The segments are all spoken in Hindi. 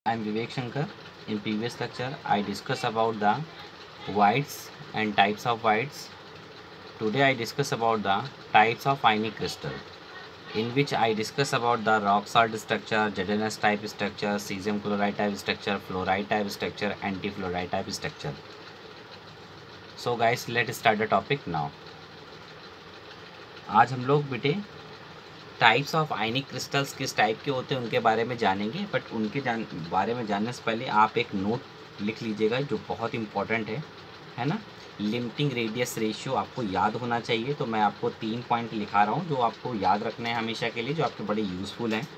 I am Vivek Shankar. In previous lecture, I discussed about the whites and types of whites. Today, I discuss about the types of ionic crystal, in which I discuss about the rock salt structure, ZnS type structure, cesium chloride type structure, fluoride type structure, anti-fluoride type structure. So guys, let's start the topic now. आज हम लोग बेटे टाइप्स ऑफ आयनिक क्रिस्टल्स किस टाइप के होते हैं उनके बारे में जानेंगे, बट उनके बारे में जानने से पहले आप एक नोट लिख लीजिएगा जो बहुत इंपॉर्टेंट है ना। लिमिटिंग रेडियस रेशियो आपको याद होना चाहिए, तो मैं आपको 3 पॉइंट लिखा रहा हूँ जो आपको याद रखने हैं हमेशा के लिए, जो आपके बड़े यूज़फुल हैं,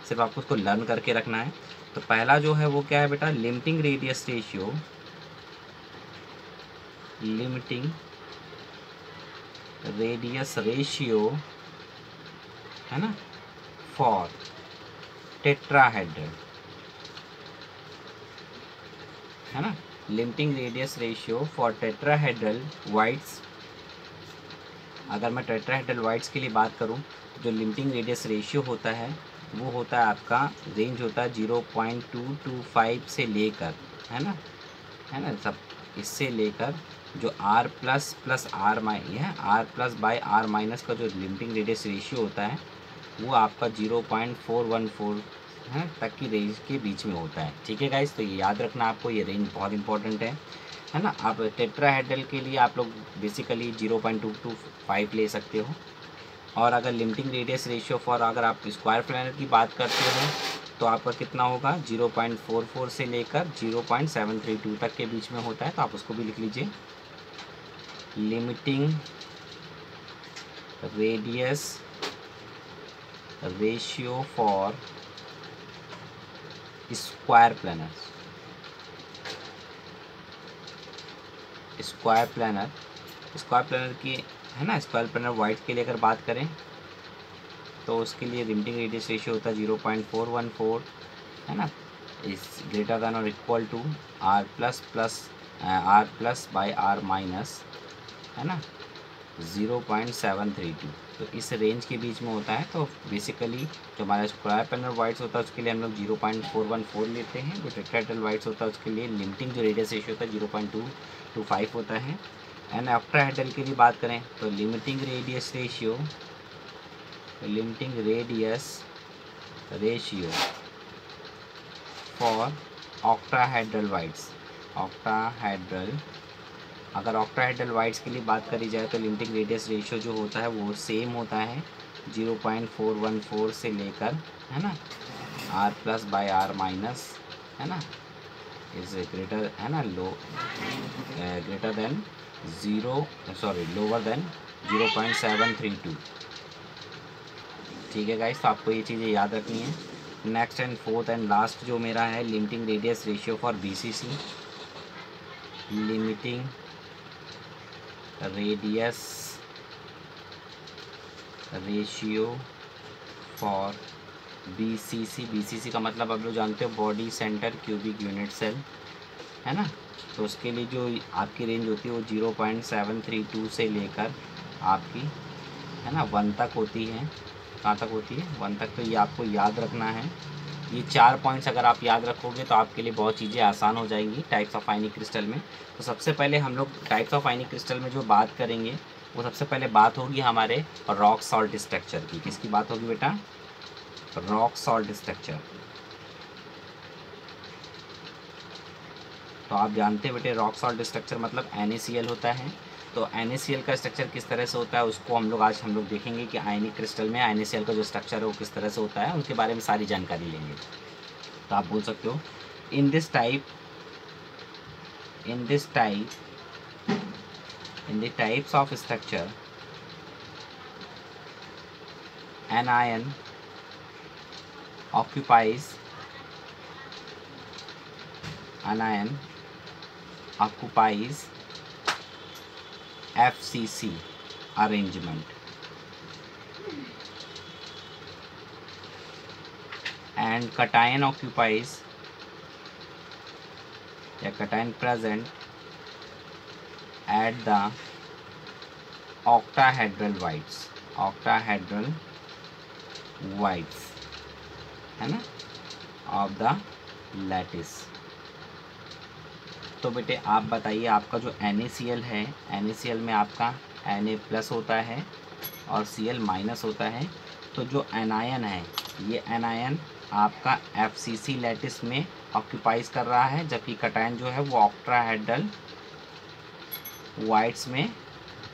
सिर्फ आपको उसको लर्न करके रखना है। तो पहला जो है वो क्या है बेटा, limiting radius ratio. Limiting radius ratio है ना फॉर टेट्राहेड्रल, है ना। Limiting radius ratio for tetrahedral voids. अगर मैं टेट्राहेड्रल वाइट्स के लिए बात करूं तो जो लिमिटिंग रेडियस रेशियो होता है वो होता है आपका, रेंज होता है 0.225 से लेकर, है ना सब, इससे लेकर जो R plus R R plus by R minus का जो लिमिटिंग रेडियस रेशियो होता है वो आपका 0.414 है तक की रेंज के बीच में होता है। ठीक है गाइस, तो ये याद रखना आपको, ये रेंज बहुत इंपॉर्टेंट है ना। आप टेट्राहेड्रल के लिए आप लोग बेसिकली 0.225 ले सकते हो, और अगर लिमिटिंग रेडियस रेशियो फॉर अगर आप स्क्वायर प्लानर की बात करते हो तो आपका कितना होगा, 0.44 से लेकर 0.732 तक के बीच में होता है, तो आप उसको भी लिख लीजिए। Limiting radius ratio for square planar. Square planar की, है ना, स्क्वायर प्लानर वाइट के लिए अगर बात करें तो उसके लिए लिमिटिंग रेडियस रेशियो होता है 0.414, है ना, इज ग्रेटर दैन और equal to R plus by R minus, है ना, 0.732। तो इस रेंज के बीच में होता है। तो बेसिकली जो हमारा स्क्वायर प्लानर वाइट्स होता है उसके लिए हम लोग 0.414 लेते हैं। जो टेट्राहेड्रल वाइट्स होता है उसके लिए लिमिटिंग जो रेडियस रेशियो होता है 0.225 होता है। एंड ऑक्टाहेड्रल की भी बात करें तो limiting radius ratio for octahedral voids. अगर ऑक्टाहेड्रल वाइट्स के लिए बात करी जाए तो लिमिटिंग रेडियस रेशियो जो होता है वो सेम होता है 0.414 से लेकर, है ना, R plus by R minus, है ना, इज ग्रेटर, है ना, ग्रेटर देन लोअर देन 0.732। ठीक है गाइस, तो आपको ये चीज़ें याद रखनी है। Next and fourth and last जो मेरा है, limiting radius ratio for BCC। Limiting radius ratio for BCC का मतलब आप लोग जानते हो body centre cubic unit cell, है ना। तो उसके लिए जो आपकी रेंज होती है वो 0.732 से लेकर आपकी, है ना, 1 तक होती है। कहाँ तक होती है, 1 तक। तो ये आपको याद रखना है। ये 4 पॉइंट्स अगर आप याद रखोगे तो आपके लिए बहुत चीज़ें आसान हो जाएंगी टाइप्स ऑफ आयनिक क्रिस्टल में। तो सबसे पहले हम लोग टाइप्स ऑफ आयनिक क्रिस्टल में जो बात करेंगे वो सबसे पहले बात होगी हमारे रॉक सॉल्ट स्ट्रक्चर की। किसकी बात होगी बेटा, रॉक सॉल्ट स्ट्रक्चर। तो आप जानते हैं बेटे रॉक सॉल्ट स्ट्रक्चर मतलब NaCl होता है। तो NaCl का स्ट्रक्चर किस तरह से होता है उसको आज हम लोग देखेंगे कि आयनिक क्रिस्टल में NaCl का जो स्ट्रक्चर है वो किस तरह से होता है, उनके बारे में सारी जानकारी लेंगे। तो आप बोल सकते हो in the types of structure anion occupies FCC arrangement and cation present at the octahedral whites, है ना, of the लैटिस। तो बेटे आप बताइए, आपका जो NaCl है, NaCl में आपका Na+ होता है और Cl- होता है। तो जो एनायन है, ये एनायन आपका FCC लैटिस में ऑक्यूपाइज कर रहा है, जबकि कटायन जो है वो ऑक्ट्राहेड्रल वाइट्स में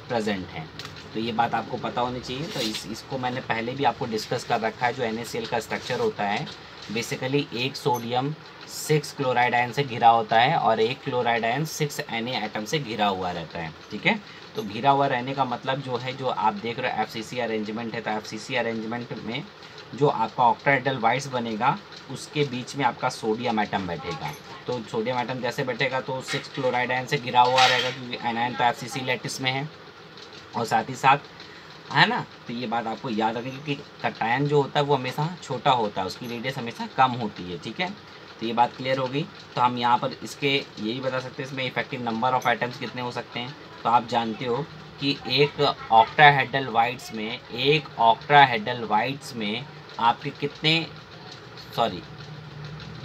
प्रेजेंट है। तो ये बात आपको पता होनी चाहिए। तो इसको मैंने पहले भी आपको डिस्कस कर रखा है। जो NaCl का स्ट्रक्चर होता है, बेसिकली एक सोडियम 6 क्लोराइड आयन से घिरा होता है और एक क्लोराइड आयन 6 Na एटम से घिरा हुआ रहता है। ठीक है, तो घिरा हुआ रहने का मतलब जो है, जो आप देख रहे हो FCC अरेंजमेंट है, तो FCC अरेंजमेंट में जो आपका ऑक्टाहेड्रल वाइट्स बनेगा, उसके बीच में आपका सोडियम एटम बैठेगा। तो सोडियम एटम जैसे बैठेगा तो 6 क्लोराइड आयन से घिरा हुआ रहेगा, क्योंकि एनायन तो FCC लैटिस में है। और साथ ही साथ है ना, तो ये बात आपको याद रखनी, क्योंकि कटायन जो होता है वो हमेशा छोटा होता है, उसकी रेडियस हमेशा कम होती है। ठीक है, तो ये बात क्लियर हो गई। तो हम यहाँ पर इसके यही बता सकते हैं इसमें इफेक्टिव नंबर ऑफ एटम्स कितने हो सकते हैं। तो आप जानते हो कि एक ऑक्टाहेड्रल वाइट्स में आपके कितने, सॉरी,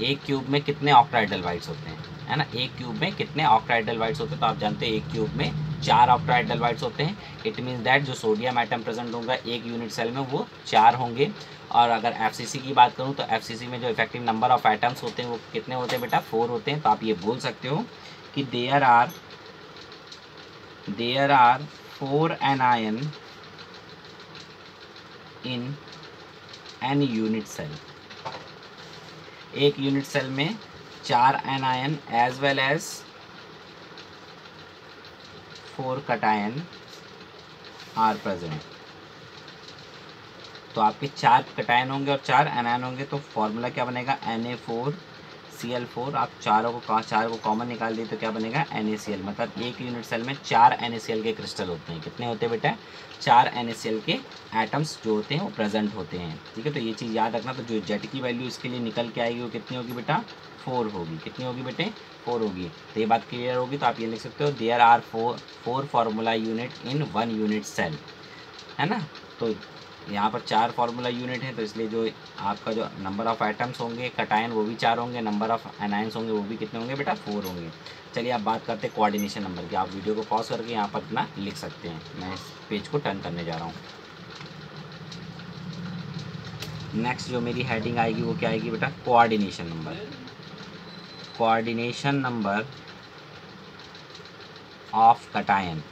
एक क्यूब में कितने ऑक्टाहेड्रल वाइट्स होते हैं, है ना, एक क्यूब में कितने ऑक्टाहेड्रल वाइट्स होते हैं। तो आप जानते हैं एक क्यूब में 4 ऑक्टाहेड्रल वाइट्स होते हैं। इट मीन्स दैट जो सोडियम एटम प्रेजेंट होगा एक यूनिट सेल में वो 4 होंगे। और अगर FCC की बात करूं तो FCC में जो इफेक्टिव नंबर ऑफ एटम्स होते हैं वो कितने होते हैं बेटा, 4 होते हैं। तो आप ये बोल सकते हो कि there are 4 anion in an unit cell. एक यूनिट सेल में 4 anion as well as 4 cation are present. तो आपके 4 कटायन होंगे और 4 एनायन होंगे, तो फॉर्मूला क्या बनेगा, Na4Cl4। आप चार को कॉमन निकाल दिए तो क्या बनेगा, NaCl। मतलब एक यूनिट सेल में 4 NaCl के क्रिस्टल होते हैं। कितने होते हैं बेटा, 4 NaCl के एटम्स जो होते हैं वो प्रेजेंट होते हैं। ठीक है, तो ये चीज़ याद रखना। तो जो जेड की वैल्यू इसके लिए निकल के आएगी वो कितनी होगी बेटा, 4 होगी। कितनी होगी बेटे, 4 होगी। तो ये बात क्लियर होगी। तो आप ये लिख सकते हो, there are 4 formula unit in 1 unit cell, है ना। तो यहाँ पर 4 फार्मूला यूनिट है, तो इसलिए जो आपका जो नंबर ऑफ़ एटम्स होंगे कटायन वो भी 4 होंगे, नंबर ऑफ़ एनायंस होंगे वो भी कितने होंगे बेटा, 4 होंगे। चलिए आप बात करते हैं कोऑर्डिनेशन नंबर की। आप वीडियो को पॉज करके यहाँ पर अपना लिख सकते हैं। मैं इस पेज को टर्न करने जा रहा हूँ। नेक्स्ट जो मेरी हेडिंग आएगी वो क्या आएगी बेटा, coordination number. Coordination number of cation,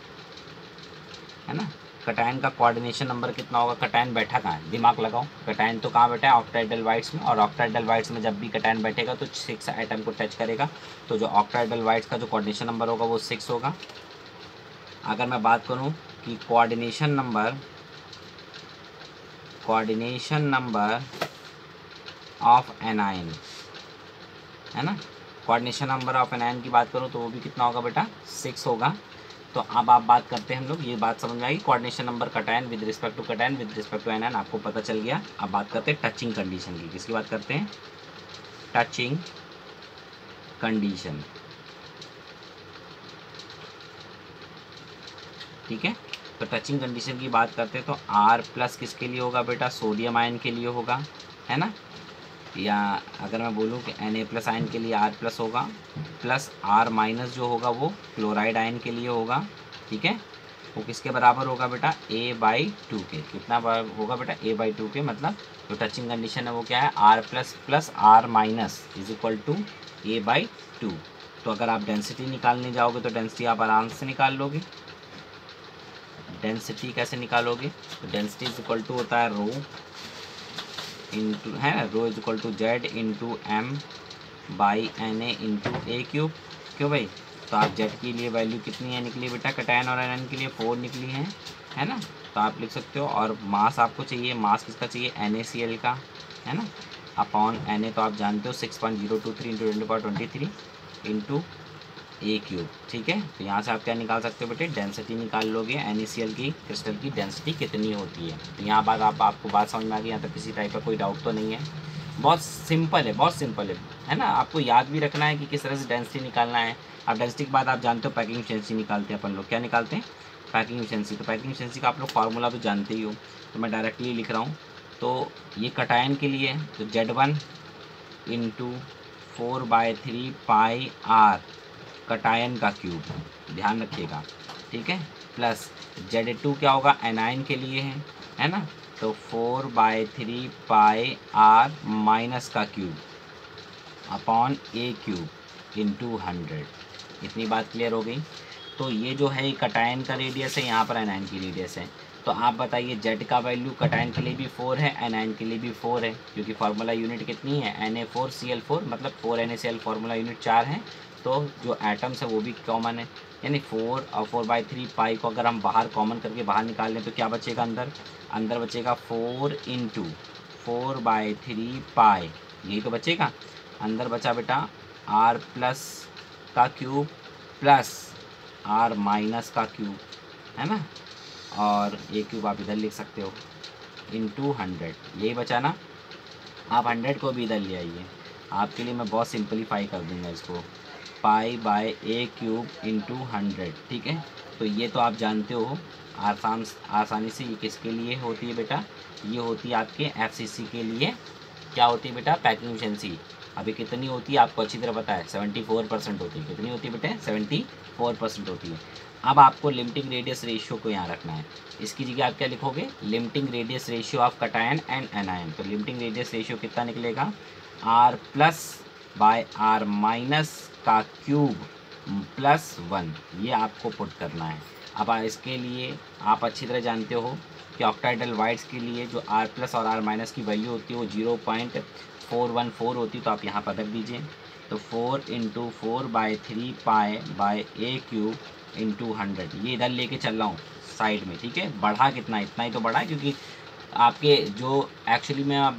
है ना। कटायन का कोऑर्डिनेशन नंबर कितना होगा, कटायन बैठा कहाँ है, दिमाग लगाओ। कटायन तो कहाँ बैठा है, ऑक्टाहेड्रल वाइट्स में। और ऑक्टाहेड्रल वाइट्स में जब भी कटायन बैठेगा तो 6 एटम को टच करेगा। तो जो ऑक्टाहेड्रल वाइट्स का जो कोऑर्डिनेशन नंबर होगा वो 6 होगा। अगर मैं बात करूँ कि कोऑर्डिनेशन नंबर ऑफ एनायन, है ना, कोऑर्डिनेशन नंबर ऑफ एनायन की बात करूँ तो वो भी कितना होगा बेटा, 6 होगा। तो अब आप बात करते हैं, हम लोग ये बात समझ में आएगी। Coordination number cation with respect to cation with respect to anion आपको पता चल गया। अब बात करते हैं टचिंग कंडीशन की। किसकी बात करते हैं, टचिंग कंडीशन। ठीक है, तो टचिंग कंडीशन की बात करते हैं तो R+ किसके लिए होगा बेटा, सोडियम आयन के लिए होगा, है ना। या अगर मैं बोलूँ कि Na+ आयन के लिए R+ होगा, प्लस R- जो होगा वो क्लोराइड आयन के लिए होगा। ठीक है, वो किसके बराबर होगा बेटा, A/2 के। कितना होगा बेटा, A/2 के। मतलब जो टचिंग कंडीशन है वो क्या है, R+ plus R- is equal to A/2। तो अगर आप डेंसिटी निकालने जाओगे तो डेंसिटी आप आराम से निकाल लोगे। डेंसिटी कैसे निकालोगे, तो डेंसिटी इज इक्वल टू होता है रो इंटू, है ना, rho is equal to Z into M/Na into A³ क्यों भाई। तो आप जेड के लिए वैल्यू कितनी है निकली बेटा, कटायन और एनायन के लिए 4 निकली है ना। तो आप लिख सकते हो। और मास आपको चाहिए, मास किसका चाहिए, NaCl का, है ना, अपॉन Na। तो आप जानते हो 6.023 इंटू 10⁻23 इंटू A³। ठीक है, तो यहाँ से आप क्या निकाल सकते हो बेटे, डेंसिटी निकाल लोगे। NaCl की क्रिस्टल की डेंसिटी कितनी होती है। तो यहाँ बात आपको बात समझ में आ गई। यहाँ तक किसी टाइप का कोई डाउट तो नहीं है। बहुत सिंपल है, बहुत सिंपल है ना। आपको याद भी रखना है कि किस तरह से डेंसिटी निकालना है। अब डेंसिटी के बाद आप जानते हो पैकिंग एफिशिएंसी निकालते हैं अपन लोग। क्या निकालते हैं, पैकिंग एफिशिएंसी। तो पैकिंग एफिशिएंसी का आप लोग फार्मूला तो जानते ही हो, तो मैं डायरेक्टली लिख रहा हूँ। तो ये कटायन के लिए तो Z1 into 4/3 pi r cation का क्यूब, ध्यान रखिएगा, ठीक है। प्लस Z2 क्या होगा, एनायन के लिए है ना, तो 4/3 पाई आर माइनस का क्यूब अपॉन ए क्यूब इंटू 100। इतनी बात क्लियर हो गई। तो ये जो है कटायन का रेडियस है, यहाँ पर एनायन की रेडियस है। तो आप बताइए जेड का वैल्यू कटायन के लिए भी 4 है, एनायन के लिए भी 4 है, क्योंकि फार्मूला यूनिट कितनी है, Na4Cl4, मतलब 4NaCl फार्मूला यूनिट 4 है। तो जो एटम्स है वो भी कॉमन है, यानी 4 और 4/3 पाई को अगर हम बाहर कॉमन करके बाहर निकाल लें तो क्या बचेगा, अंदर बचेगा 4 इंटू 4/3 पाई, यही तो बचेगा। अंदर बचा बेटा आर प्लस का क्यूब प्लस आर माइनस का क्यूब, है ना, और ए क्यूब आप इधर लिख सकते हो इंटू 100, यही बचा ना। आप 100 को भी इधर ले आइए, आपके लिए मैं बहुत सिंपलीफाई कर दूंगा इसको, pi by A cube into 100, ठीक है। तो ये तो आप जानते हो आसानी से, ये किसके लिए होती है बेटा, ये होती है आपके FCC के लिए। क्या होती है बेटा, पैकिंग एफिशिएंसी। अभी कितनी होती है आपको अच्छी तरह पता है, 74% होती है। कितनी होती है बेटा, 74% होती है। अब आपको लिमिटिंग रेडियस रेशियो को यहाँ रखना है। इसकी जगह आप क्या लिखोगे, limiting radius ratio of cation and anion. तो लिमिटिंग रेडियस रेशियो कितना निकलेगा, R plus by R minus का क्यूब प्लस 1, ये आपको पुट करना है। अब इसके लिए आप अच्छी तरह जानते हो कि ऑक्टाइडल वाइट्स के लिए जो R प्लस और R माइनस की वैल्यू होती है वो 0.414 होती है। तो आप यहाँ पर रख दीजिए, तो 4 into 4/3 pi by A cube into 100, ये इधर लेके चल रहा हूँ साइड में, ठीक है। बढ़ा कितना, इतना ही तो बढ़ा है, क्योंकि आपके जो एक्चुअली में आप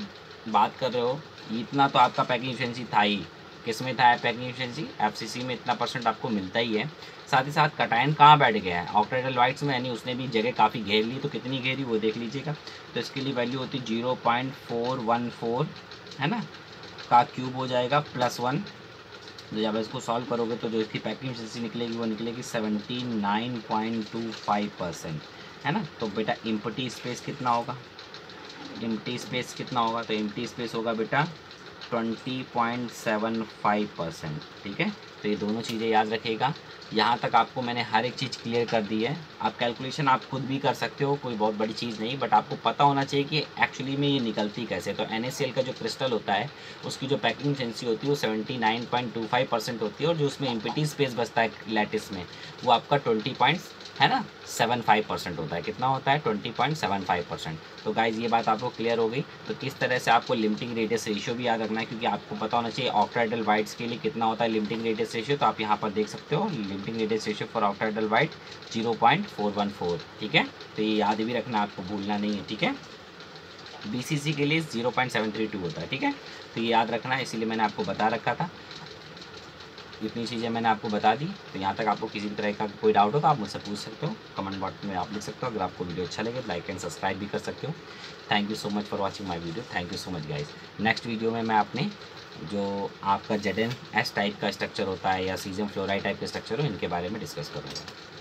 बात कर रहे हो इतना तो आपका पैकिंग एफिशिएंसी था ही। किस में था पैकिंग एफिशिएंसी, FCC में इतना % आपको मिलता ही है। साथ ही साथ कटायन कहाँ बैठ गया है, ऑक्टाइडल वाइट्स में, यानी उसने भी जगह काफ़ी घेर ली। तो कितनी घेरी वो देख लीजिएगा। तो इसके लिए वैल्यू होती 0.414, है ना, का क्यूब हो जाएगा प्लस 1। तो जब इसको सॉल्व करोगे तो जो इसकी पैकिंग एफिशिएंसी निकलेगी वो निकलेगी 79.25%, है ना। तो बेटा एम्प्टी स्पेस कितना होगा, एम्प्टी स्पेस कितना होगा, तो एम्प्टी स्पेस होगा बेटा 20.75%, ठीक है। तो ये दोनों चीज़ें याद रखिएगा। यहाँ तक आपको मैंने हर एक चीज़ क्लियर कर दी है। आप कैलकुलेशन आप खुद भी कर सकते हो, कोई बहुत बड़ी चीज़ नहीं, बट आपको पता होना चाहिए कि एक्चुअली में ये निकलती कैसे। तो NaCl का जो क्रिस्टल होता है उसकी जो पैकिंग एफिशिएंसी होती है वो 79.25% होती है, और जो उसमें एम्प्टी स्पेस बचता है लैटिस में वो आपका 20.75% होता है। कितना होता है, 20.75%। तो गाइज ये बात आपको क्लियर हो गई। तो किस तरह से आपको लिमिटिंग रेडियस रेशियो भी याद रखना है, क्योंकि आपको पता होना चाहिए ऑक्टाइडल वाइट्स के लिए कितना होता है लिमिटिंग रेडियस रेशियो। तो आप यहाँ पर देख सकते हो, limiting radius ratio for ऑक्टाइडल white 0.414, ठीक है। तो ये याद भी रखना, आपको भूलना नहीं है, ठीक है। BCC के लिए 0.732 होता है, ठीक है। तो ये याद रखना है, इसीलिए मैंने आपको बता रखा था। इतनी चीज़ें मैंने आपको बता दी। तो यहाँ तक आपको किसी भी तरह का कोई डाउट हो तो आप मुझसे पूछ सकते हो, कमेंट बॉक्स में आप लिख सकते हो। अगर आपको वीडियो अच्छा लगे लाइक एंड सब्सक्राइब भी कर सकते हो। Thank you so much for watching my video, thank you so much guys. Next video में मैं अपने जो आपका ZnS टाइप का स्ट्रक्चर होता है या सीजियम फ्लोराइड टाइप का स्ट्रक्चर हो, इनके बारे में डिस्कस करूँगा।